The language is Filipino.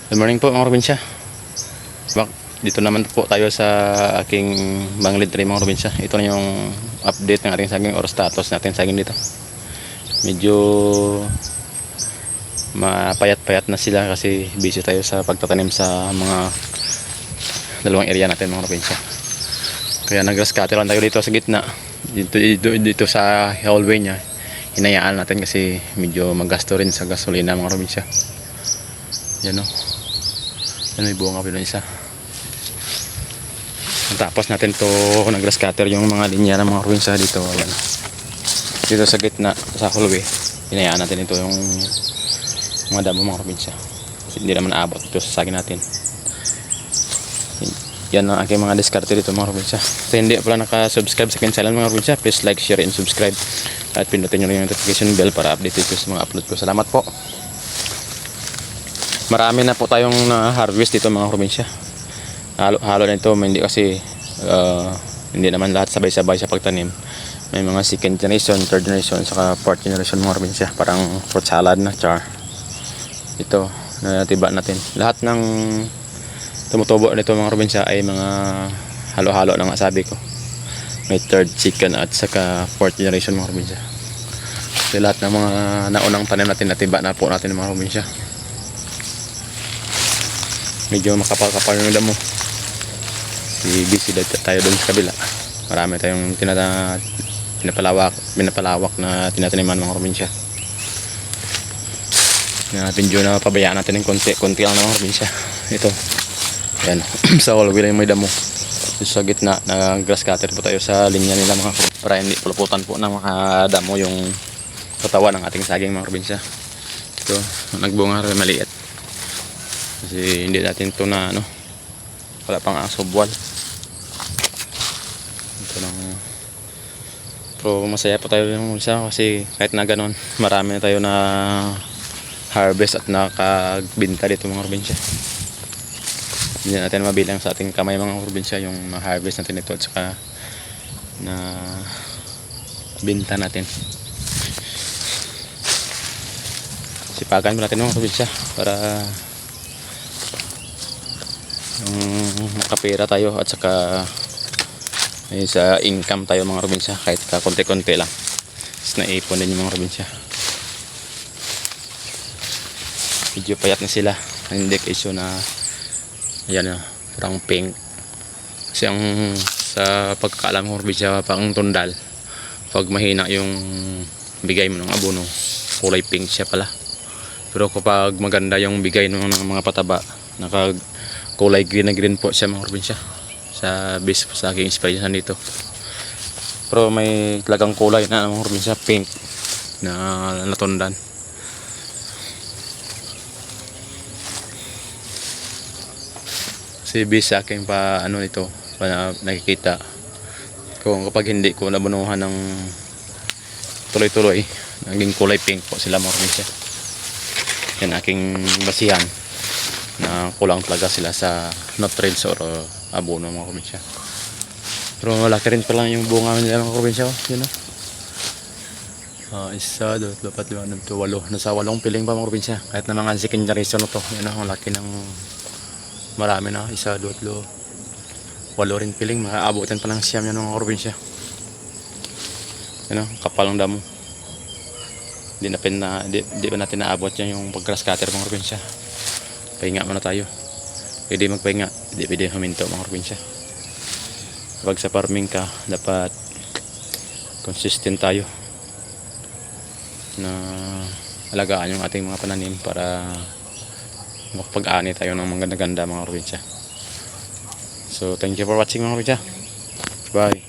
Good morning po mga probinsya. Dito naman po tayo sa aking banglid tray mga probinsya. Ito na yung update ng ating saging or status natin saging dito. Medyo mapayat-payat na sila kasi busy tayo sa pagtatanim sa mga dalawang area natin mga probinsya. Kaya nag-grass cutter lang tayo dito sa gitna. Dito sa hallway niya. Hinayaan natin kasi medyo magasto rin sa gasolina mga probinsya. Yan o. Yan, may bunga pa doon isa. Tapos natin to nag-grass cutter yung mga linya ng mga probinsya dito. Ayan. Dito sa gitna sa hallway. Hinayaan natin ito yung mga damo mga probinsya. Kasi hindi naman aabot ito sa saging natin. Yan ang aking mga diskarte dito mga probinsya. Kung hindi pala nakasubscribe sa aking channel mga probinsya, please like, share, and subscribe. At pindutin nyo rin yung notification bell para update ito sa mga upload ko. Salamat po. Marami na po tayong na-harvest dito mga probinsya. Halo na ito, hindi kasi hindi naman lahat sabay-sabay sa pagtanim. May mga second generation, third generation, saka fourth generation mga probinsya. Parang fruit salad na char. Ito, natiba natin. Lahat ng tumutubo nito mga probinsya ay mga halo-halo na nga sabi ko. May third, second at saka fourth generation mga probinsya. So lahat ng mga naunang tanim natin natiba na po natin mga probinsya. Medyo makapal-kapal yung damo. Busy tayo doon sa kabila. Marami tayong pinapalawak na tinataniman mga probinsya. Medyo na pabayaan natin ng konti lang ng mga probinsya. Ito. Ayan. Sa hallway lang may damo. Sa gitna na grass cutter po tayo sa linya nila mga probinsya. Para hindi puluputan po ng mga damo yung katawan ng ating saging mga probinsya. Ito. Nagbunga rin maliit. Kasi hindi natin ito na wala pang asobwal. Ito lang. Pero masaya po tayo yung isa kasi kahit na ganon marami na tayo na harvest at nakagbinta dito mga probinsya. Hindi natin mabilang sa ating kamay mga probinsya yung na-harvest natin ito at saka na binta natin. Sipagan mo natin mga probinsya para makapera tayo at saka may sa income tayo mga probinsya kahit konti-konti lang. Tapos naipon din yung mga probinsya. Medyo payat na sila. Hindi issue na ayan na parang pink. Kasi ang sa pagkakaalam ng probinsya pang tundal pag mahina yung bigay mo ng abono kulay pink siya pala. Pero kapag maganda yung bigay ng mga pataba kulay green na green po siya mga probinsya sa base po sa aking inspiration dito. Pero may talagang kulay na mga probinsya pink na natundan. Kasi base sa aking ito nakikita kung kapag hindi ko nabunuhan ng tuloy-tuloy naging kulay pink po sila mga probinsya. Yan aking basihan na kulang talaga sila sa nutrients or abono mga probinsya. Pero malaki rin pala yung bunga nila mga probinsya. Yun isa, dalawa, tatlo, anim, walo. Nasa 8 piling pa mga probinsya. Kahit na mga second generation na to. Yan ang laki ng marami na. Isa, dalawa, tatlo, 8 rin piling. Makaabutin pa ng siyam yan mga probinsya. Yan kapal ng damo. Di ba natin naabot yan yung pag-grass cutter mga probinsya. Pahinga muna tayo. Pwede magpahinga, hindi pwede huminto mga probinsya. Pag sa farming ka, dapat consistent tayo na alagaan yung ating mga pananim para makapag-ani tayo ng maganda-ganda mga probinsya. So thank you for watching mga probinsya. Bye.